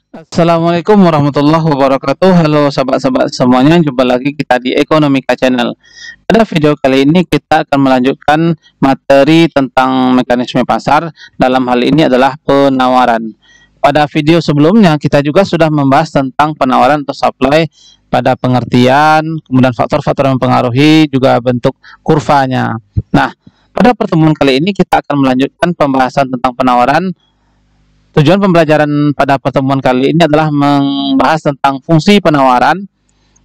Assalamualaikum warahmatullahi wabarakatuh. Halo sahabat-sahabat semuanya, jumpa lagi kita di Ekonomika Channel. Pada video kali ini kita akan melanjutkan materi tentang mekanisme pasar. Dalam hal ini adalah penawaran. Pada video sebelumnya kita juga sudah membahas tentang penawaran atau supply pada pengertian, kemudian faktor-faktor yang mempengaruhi, juga bentuk kurvanya. Nah, pada pertemuan kali ini kita akan melanjutkan pembahasan tentang penawaran. Tujuan pembelajaran pada pertemuan kali ini adalah membahas tentang fungsi penawaran,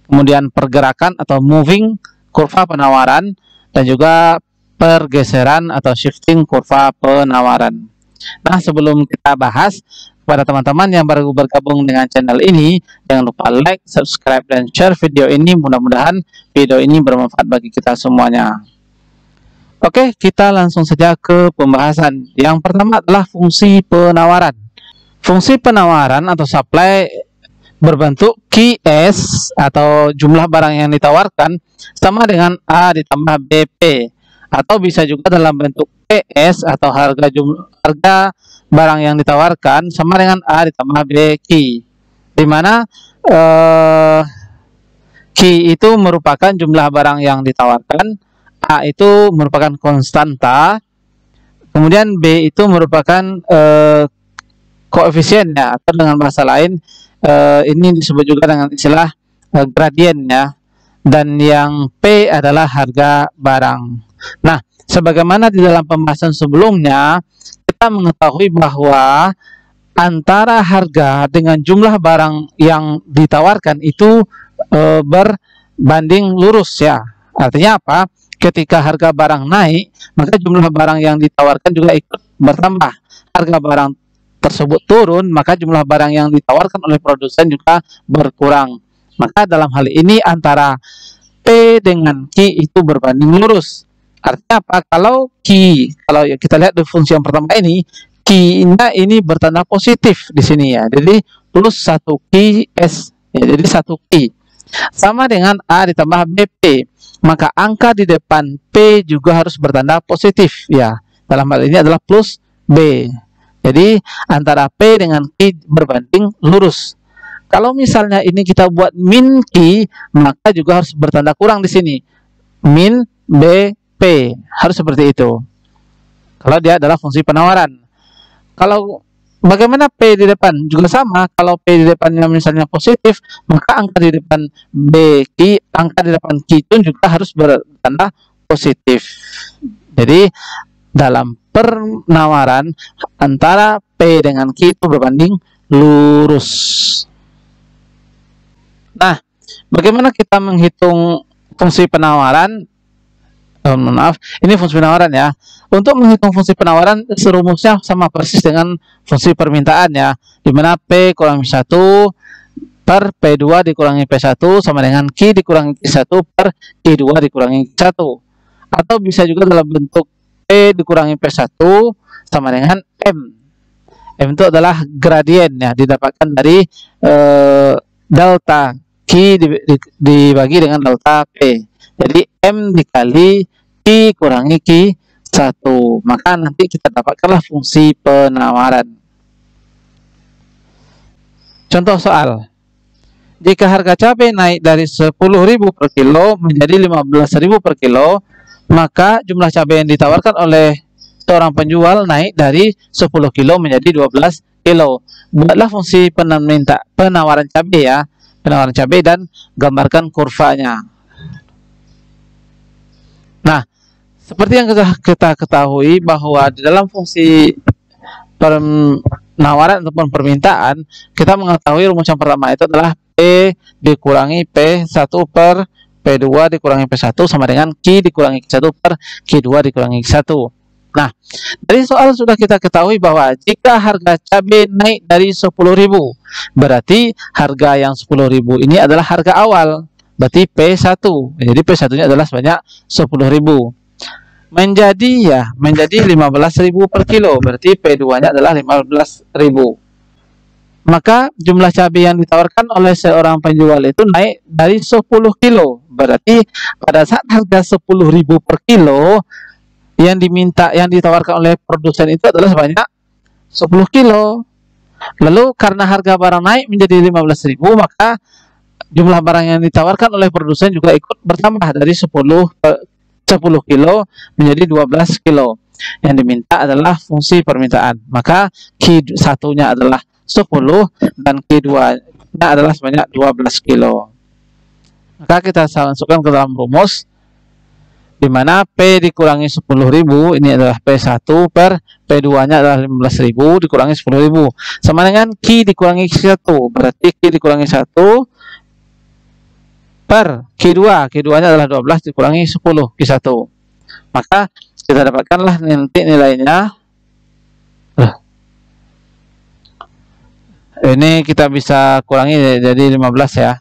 kemudian pergerakan atau moving kurva penawaran, dan juga pergeseran atau shifting kurva penawaran. Nah, sebelum kita bahas, kepada teman-teman yang baru bergabung dengan channel ini, jangan lupa like, subscribe, dan share video ini. Mudah-mudahan video ini bermanfaat bagi kita semuanya. Oke, kita langsung saja ke pembahasan. Yang pertama adalah fungsi penawaran. Fungsi penawaran atau supply berbentuk QS atau jumlah barang yang ditawarkan sama dengan A ditambah BP, atau bisa juga dalam bentuk PS atau harga barang yang ditawarkan sama dengan A ditambah BQ, di mana Q itu merupakan jumlah barang yang ditawarkan, A itu merupakan konstanta, kemudian B itu merupakan koefisien ya, atau dengan bahasa lain ini disebut juga dengan istilah gradien ya, dan yang P adalah harga barang. Nah, sebagaimana di dalam pembahasan sebelumnya kita mengetahui bahwa antara harga dengan jumlah barang yang ditawarkan itu berbanding lurus ya. Artinya apa? Ketika harga barang naik, maka jumlah barang yang ditawarkan juga ikut bertambah. Harga barang tersebut turun, maka jumlah barang yang ditawarkan oleh produsen juga berkurang. Maka dalam hal ini antara P dengan Q itu berbanding lurus. Artinya apa? Kalau kita lihat di fungsi yang pertama ini, Q-nya ini bertanda positif di sini ya. Jadi plus 1QS. Ya, jadi 1Q. Sama dengan A ditambah BP. Maka angka di depan P juga harus bertanda positif ya. Dalam hal ini adalah plus B. Jadi antara P dengan Q berbanding lurus. Kalau misalnya ini kita buat min Q, maka juga harus bertanda kurang di sini. Min BP harus seperti itu. Kalau dia adalah fungsi penawaran. Kalau bagaimana P di depan juga sama. Kalau P di depannya misalnya positif, maka angka di depan angka di depan Q itu juga harus bertanda positif. Jadi dalam penawaran antara P dengan Q itu berbanding lurus. Nah, bagaimana kita menghitung fungsi penawaran? Maaf, ini fungsi penawaran ya. Untuk menghitung fungsi penawaran, serumusnya sama persis dengan fungsi permintaan ya, di mana P kurang 1 per P2 dikurangi P1 sama dengan Q dikurangi Q1 per Q2 dikurangi Q1. Atau bisa juga dalam bentuk P dikurangi P1 sama dengan M. M itu adalah gradien ya, didapatkan dari delta Q dibagi dengan delta P. Jadi M dikali Q kurangi Q1. Maka nanti kita dapatkanlah fungsi penawaran. Contoh soal. Jika harga cabai naik dari 10.000 per kilo menjadi 15.000 per kilo, maka jumlah cabai yang ditawarkan oleh seorang penjual naik dari 10 kilo menjadi 12 kilo. Buatlah fungsi penawaran cabai ya, penawaran cabai, dan gambarkan kurvanya. Nah, seperti yang kita ketahui bahwa di dalam fungsi penawaran ataupun permintaan, kita mengetahui rumus yang pertama itu adalah P dikurangi P1 per P2 dikurangi P1 sama dengan Q dikurangi Q1 per Q2 dikurangi Q1. Nah, dari soal sudah kita ketahui bahwa jika harga cabai naik dari 10.000, berarti harga yang 10.000 ini adalah harga awal. Berarti P1. Jadi P1-nya adalah sebanyak 10.000. Menjadi 15.000 per kilo. Berarti P2-nya adalah 15.000. Maka jumlah cabai yang ditawarkan oleh seorang penjual itu naik dari 10 kilo. Berarti pada saat harga 10.000 per kilo, yang ditawarkan oleh produsen itu adalah sebanyak 10 kilo. Lalu karena harga barang naik menjadi 15.000, maka jumlah barang yang ditawarkan oleh produsen juga ikut bertambah dari 10 kilo menjadi 12 kilo. Yang diminta adalah fungsi permintaan. Maka Q satunya adalah 10 dan Q2-nya adalah sebanyak 12 kilo. Maka kita masukkan ke dalam rumus, di mana P dikurangi 10.000, ini adalah P1 per P2-nya adalah 15.000 dikurangi 10.000 sama dengan Q dikurangi Q1, berarti Q dikurangi 1 per Q2, Q2-nya adalah 12 dikurangi 10 Q1. Maka kita dapatkanlah nanti nilainya. Ini kita bisa kurangi jadi 15 ya.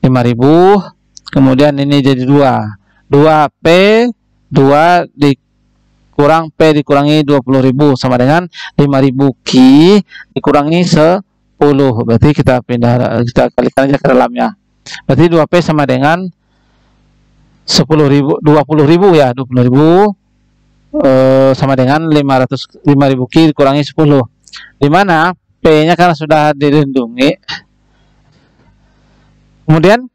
5.000, kemudian ini jadi 2P 2 dikurang P dikurangi 20.000 sama dengan 5.000 Q dikurangi 10. Berarti kita kalikan aja ke dalamnya. Berarti 2P sama dengan 10.000, 20.000 ya, 20.000 sama dengan 5.000 Q dikurangi 10. Dimana P-nya karena sudah dilindungi. Kemudian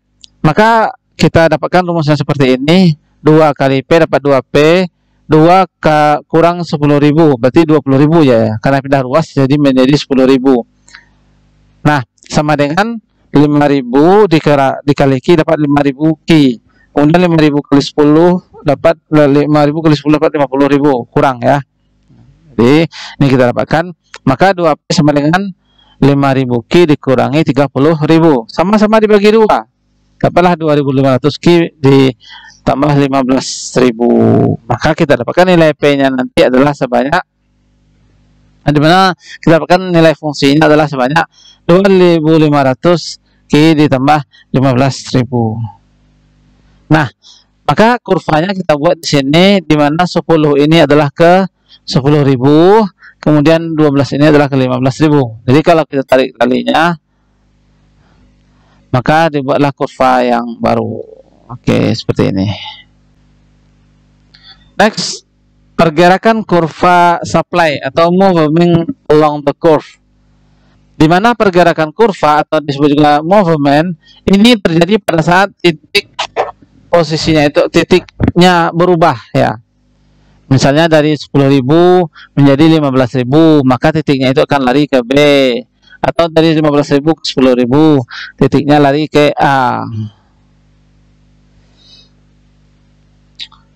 maka kita dapatkan rumusnya seperti ini. 2 kali P dapat 2P, 2 kurang 10.000 berarti 20.000 ya, karena pindah ruas jadi menjadi 10.000. Nah, sama dengan 5.000 dikali Q dapat 5.000 Q. Kemudian 5.000 kali 10 dapat 5.000 kali 10 dapat 50.000, kurang ya. Jadi ini kita dapatkan, maka 2P sama dengan 5.000 Q dikurangi 30.000, sama-sama dibagi 2. Dapatlah 2.500 Q ditambah 15.000. Maka kita dapatkan nilai P-nya nanti adalah sebanyak, di mana kita dapatkan nilai fungsinya adalah sebanyak 2.500 Q ditambah 15.000. Nah, maka kurvanya kita buat di sini, di mana 10 ini adalah ke 10.000, kemudian 12 ini adalah ke 15.000. Jadi kalau kita tarik talinya, maka dibuatlah kurva yang baru. Oke, seperti ini. Next, pergerakan kurva supply atau moving along the curve. Di mana pergerakan kurva atau disebut juga movement ini terjadi pada saat titik posisinya itu titiknya berubah ya. Misalnya dari 10.000 menjadi 15.000, maka titiknya itu akan lari ke B. Atau dari 15.000 ke 10.000, titiknya lari ke A.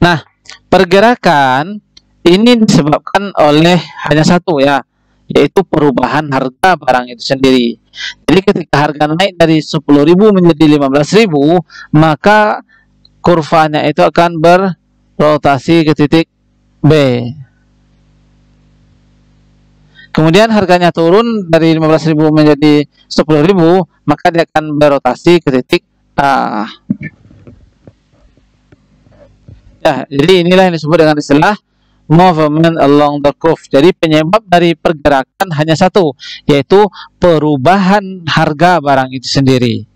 Nah, pergerakan ini disebabkan oleh hanya satu ya, yaitu perubahan harga barang itu sendiri. Jadi ketika harga naik dari 10.000 menjadi 15.000, maka kurvanya itu akan berrotasi ke titik B. Kemudian harganya turun dari 15.000 menjadi 10.000, maka dia akan berotasi ke titik A. Ya, jadi inilah yang disebut dengan istilah movement along the curve. Jadi penyebab dari pergerakan hanya satu, yaitu perubahan harga barang itu sendiri.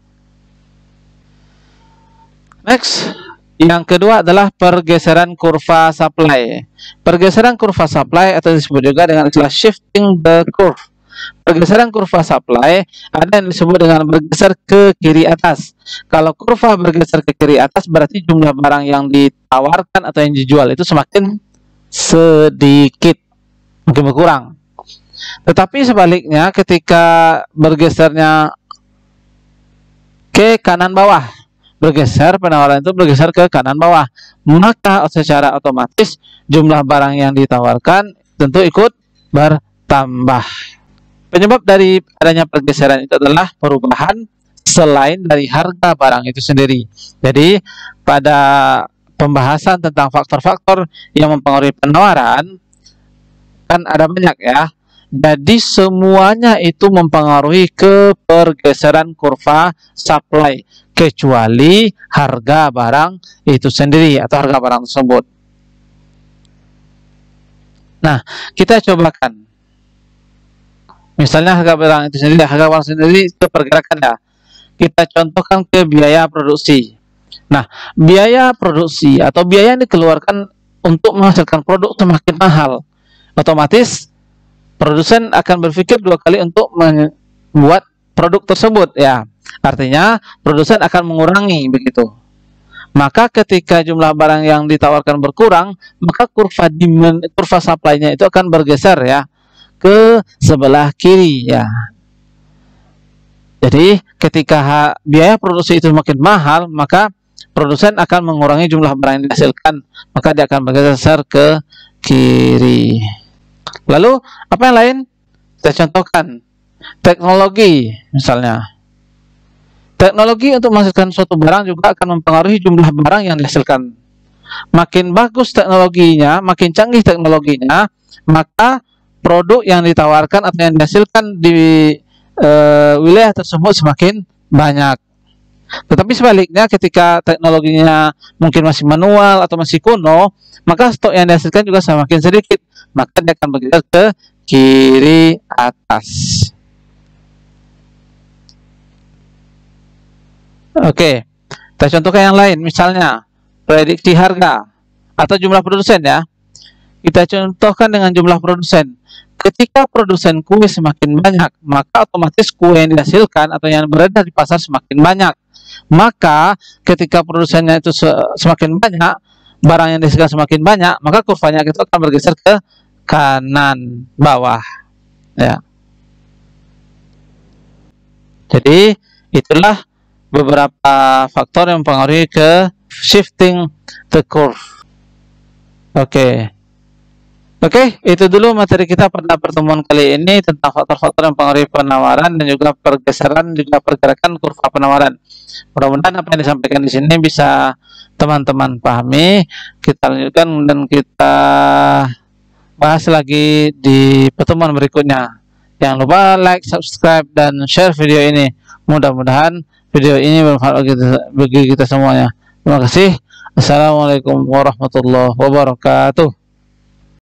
Next, yang kedua adalah pergeseran kurva supply. Pergeseran kurva supply atau disebut juga dengan istilah shifting the curve. Pergeseran kurva supply ada yang disebut dengan bergeser ke kiri atas. Kalau kurva bergeser ke kiri atas berarti jumlah barang yang ditawarkan atau yang dijual itu semakin sedikit, mungkin berkurang. Tetapi sebaliknya ketika bergesernya ke kanan bawah, bergeser penawaran itu bergeser ke kanan bawah, maka secara otomatis jumlah barang yang ditawarkan tentu ikut bertambah. Penyebab dari adanya pergeseran itu adalah perubahan selain dari harga barang itu sendiri. Jadi pada pembahasan tentang faktor-faktor yang mempengaruhi penawaran kan ada banyak ya. Jadi semuanya itu mempengaruhi ke pergeseran kurva supply kecuali harga barang itu sendiri atau harga barang tersebut. Nah, kita cobakan. Misalnya harga barang itu sendiri itu pergerakan ya. Kita contohkan ke biaya produksi. Nah, biaya produksi atau biaya yang dikeluarkan untuk menghasilkan produk semakin mahal. Otomatis produsen akan berpikir dua kali untuk membuat produk tersebut ya. Artinya produsen akan mengurangi begitu. Maka ketika jumlah barang yang ditawarkan berkurang, maka kurva demand, kurva supply-nya itu akan bergeser ya ke sebelah kiri ya. Jadi ketika biaya produksi itu makin mahal, maka produsen akan mengurangi jumlah barang yang dihasilkan, maka dia akan bergeser ke kiri. Lalu apa yang lain? Kita contohkan teknologi misalnya. Teknologi untuk menghasilkan suatu barang juga akan mempengaruhi jumlah barang yang dihasilkan. Makin bagus teknologinya, makin canggih teknologinya, maka produk yang ditawarkan atau yang dihasilkan di wilayah tersebut semakin banyak. Tetapi sebaliknya, ketika teknologinya mungkin masih manual atau masih kuno, maka stok yang dihasilkan juga semakin sedikit, maka dia akan bergeser ke kiri atas. Oke, kita contohkan yang lain, misalnya prediksi harga atau jumlah produsen ya. Kita contohkan dengan jumlah produsen. Ketika produsen kue semakin banyak, maka otomatis kue yang dihasilkan atau yang beredar di pasar semakin banyak. Maka ketika produsennya itu semakin banyak, barang yang dihasilkan semakin banyak, maka kurvanya itu akan bergeser ke kanan bawah ya. Jadi itulah beberapa faktor yang mempengaruhi ke shifting the curve. Oke, itu dulu materi kita pada pertemuan kali ini tentang faktor-faktor yang mempengaruhi penawaran dan juga pergeseran juga pergerakan kurva penawaran. Mudah-mudahan apa yang disampaikan di sini bisa teman-teman pahami. Kita lanjutkan dan kita bahas lagi di pertemuan berikutnya. Jangan lupa like, subscribe, dan share video ini. Mudah-mudahan video ini bermanfaat bagi kita semuanya. Terima kasih. Assalamualaikum warahmatullahi wabarakatuh.